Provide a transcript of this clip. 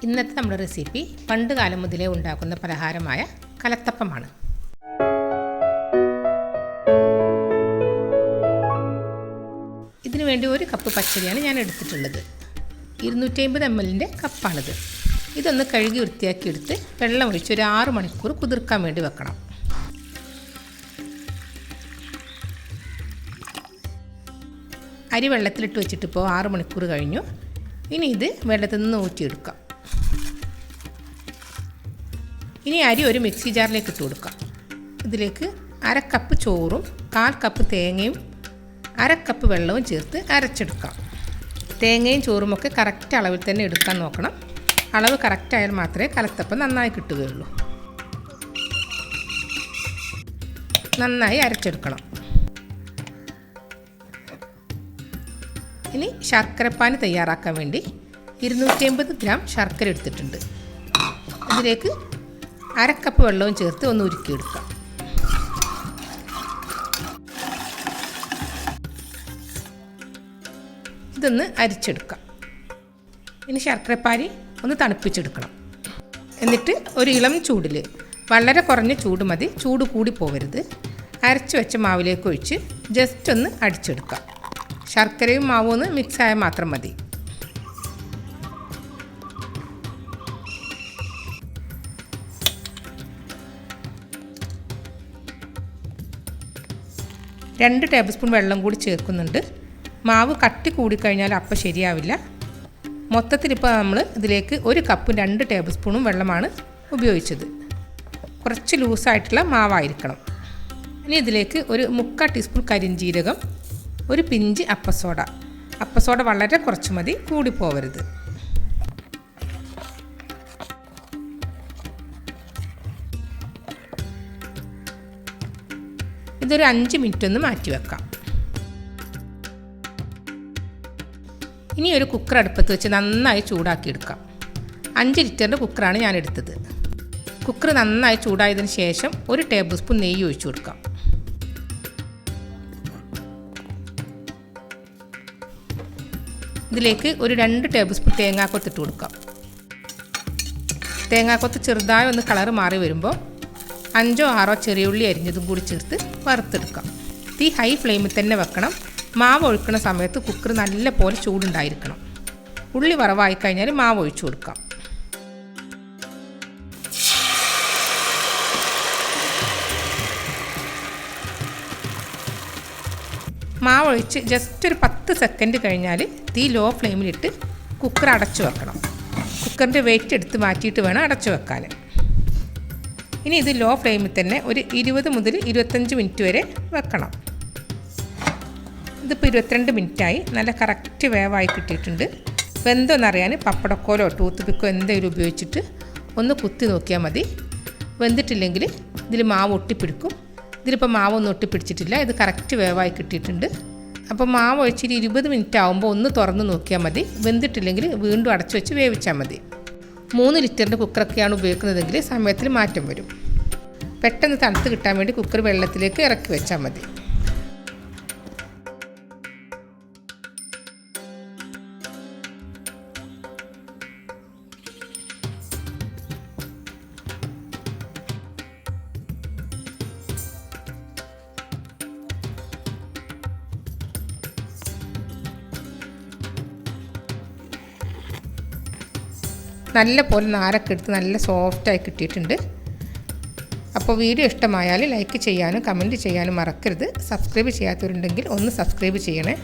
ഇന്നത്തെ നമ്മുടെ റെസിപ്പി പണ്ട് കാലം മുതലേ ഉണ്ടാക്കുന്ന പലഹാരമായ കലത്തപ്പമാണ്. ഇതിനു വേണ്ടി 1 കപ്പ് പച്ചരിയാണ് ഞാൻ എടുത്തിട്ടുള്ളത്. 250 ml കപ്പാണിത്. ഇതൊന്ന് കഴുകി വൃത്തിയാക്കി എടുത്ത് വെള്ളം ഒഴിച്ച് ഒരു 6 മണിക്കൂർ കുതിർക്കാൻ വേണ്ടി വെക്കണം. അരി വെള്ളത്തിലിട്ട് വെച്ചിട്ട് ഇപ്പോൾ 6 മണിക്കൂർ കഴിഞ്ഞു. ഇനി ഇത് വെള്ളത്തിൽ നിന്ന് ഊറ്റിയെടുക്കാം. ഇനി അരി ഒരു മിക്സി ജാറിലേക്ക് ഇട്ട് കൊടുക്കാം. ഇതിലേക്ക് 1/2 കപ്പ് ചോറും 1/4 കപ്പ് തേങ്ങയും 1/2 കപ്പ് വെള്ളവും ചേർത്ത് അരച്ചെടുക്കാം. തേങ്ങയും ചോറുമൊക്കെ കറക്റ്റ് അളവിൽ തന്നെ എടുക്കാൻ നോക്കണം. അളവ് കറക്റ്റായാൽ മാത്രമേ കലത്തപ്പം നന്നായി കിട്ടുകയുള്ളൂ. നന്നായി അരച്ചെടുക്കണം. ഇനി ശർക്കരപ്പാനി തയ്യാറാക്കാൻ വേണ്ടി 250 ഗ്രാം ശർക്കര എടുത്തിട്ടുണ്ട്. ഇതിലേക്ക് 1/2 കപ്പ് വെള്ളവും ചേർത്ത് ഒന്ന് ഉരുക്കിയെടുക്കാം. ഇതൊന്ന് അരിച്ചെടുക്കാം. ഇനി ശർക്കരപ്പാനി ഒന്ന് തണുപ്പിച്ചെടുക്കണം. എന്നിട്ട് ഒരു ഇളം ചൂടിൽ, വളരെ കുറഞ്ഞ ചൂട് മതി, ചൂട് കൂടി പോകരുത്, അരച്ച് വെച്ച മാവിലേക്ക് ഒഴിച്ച് ജസ്റ്റ് ഒന്ന് അടിച്ചെടുക്കാം. ശർക്കരയും മാവും ഒന്ന് മിക്സായാൽ മാത്രം മതി. രണ്ട് ടേബിൾ സ്പൂൺ വെള്ളം കൂടി ചേർക്കുന്നുണ്ട്. മാവ് കട്ടി കൂടിക്കഴിഞ്ഞാൽ അപ്പം ശരിയാവില്ല. മൊത്തത്തിലിപ്പോൾ നമ്മൾ ഇതിലേക്ക് 1 കപ്പും 2 ടേബിൾ സ്പൂണും വെള്ളമാണ് ഉപയോഗിച്ചത്. കുറച്ച് ലൂസായിട്ടുള്ള മാവായിരിക്കണം. ഇനി ഇതിലേക്ക് ഒരു 3/4 ടീസ്പൂൺ കരിഞ്ജീരകം, ഒരു പിഞ്ച് അപ്പസോഡ. അപ്പസോഡ വളരെ കുറച്ച് മതി, കൂടി പോവരുത്. ഇതൊരു 5 മിനിറ്റ് ഒന്ന് മാറ്റി വെക്കാം. ഇനി ഒരു കുക്കർ അടുപ്പത്ത് വെച്ച് നന്നായി ചൂടാക്കിയെടുക്കാം. 5 ലിറ്ററിൻ്റെ കുക്കറാണ് ഞാൻ എടുത്തത്. കുക്കർ നന്നായി ചൂടായതിന് ശേഷം 1 ടേബിൾ സ്പൂൺ നെയ്യ് ഒഴിച്ചു കൊടുക്കാം. ഇതിലേക്ക് ഒരു 2 ടേബിൾ സ്പൂൺ തേങ്ങാക്കൊത്ത് ഇട്ട് കൊടുക്കാം. തേങ്ങാക്കൊത്ത് ചെറുതായി ഒന്ന് കളർ മാറി വരുമ്പോൾ 5 or 6 ചെറിയ ഉള്ളി അരിഞ്ഞതും കൂടി ചേർത്ത് വറുത്തെടുക്കാം. തീ ഹൈ ഫ്ലെയിമിൽ തന്നെ വെക്കണം. മാവ് ഒഴിക്കുന്ന സമയത്ത് കുക്കർ നല്ല പോലെ ചൂടുണ്ടായിരിക്കണം. ഉള്ളി വറവായി കഴിഞ്ഞാൽ മാവ് ഒഴിച്ചു കൊടുക്കാം. മാവ് ഒഴിച്ച് ജസ്റ്റ് ഒരു 10 സെക്കൻഡ് കഴിഞ്ഞാൽ തീ ലോ ഫ്ലെയിമിലിട്ട് കുക്കർ അടച്ചു വെക്കണം. കുക്കറിൻ്റെ വെയിറ്റ് എടുത്ത് മാറ്റിയിട്ട് വേണം അടച്ചു വെക്കാൻ. ഇനി ഇത് ലോ ഫ്ലെയിമിൽ തന്നെ ഒരു 20 മുതൽ 25 മിനിറ്റ് വരെ വെക്കണം. ഇതിപ്പോൾ 22 മിനിറ്റായി. നല്ല കറക്റ്റ് വേവായി കിട്ടിയിട്ടുണ്ട്. വെന്തോന്നറിയാൻ പപ്പടക്കോലോ ടൂത്ത് പിക്കോ എന്തെങ്കിലും ഉപയോഗിച്ചിട്ട് ഒന്ന് കുത്തി നോക്കിയാൽ മതി. വെന്തിട്ടില്ലെങ്കിൽ ഇതിൽ മാവ് ഒട്ടിപ്പിടിക്കും. ഇതിലിപ്പോൾ മാവൊന്നും ഒട്ടിപ്പിടിച്ചിട്ടില്ല. ഇത് കറക്റ്റ് വേവായി കിട്ടിയിട്ടുണ്ട്. അപ്പോൾ മാവ് ഒഴിച്ചിട്ട് 20 മിനിറ്റ് ആകുമ്പോൾ ഒന്ന് തുറന്ന് നോക്കിയാൽ മതി. വെന്തിട്ടില്ലെങ്കിൽ വീണ്ടും അടച്ചു വെച്ച് വേവിച്ചാൽ മതി. 3 ലിറ്ററിൻ്റെ കുക്കറൊക്കെയാണ് ഉപയോഗിക്കുന്നതെങ്കിൽ സമയത്തിൽ മാറ്റം വരും. പെട്ടെന്ന് തണുത്ത് കിട്ടാൻ വേണ്ടി കുക്കർ വെള്ളത്തിലേക്ക് ഇറക്കി വെച്ചാൽ മതി. നല്ല പോലെ നാരൊക്കെ എടുത്ത് നല്ല സോഫ്റ്റായി കിട്ടിയിട്ടുണ്ട്. അപ്പോൾ വീഡിയോ ഇഷ്ടമായാൽ ലൈക്ക് ചെയ്യാനും കമൻറ്റ് ചെയ്യാനും മറക്കരുത്. സബ്സ്ക്രൈബ് ചെയ്യാത്തവരുണ്ടെങ്കിൽ ഒന്ന് സബ്സ്ക്രൈബ് ചെയ്യണേ.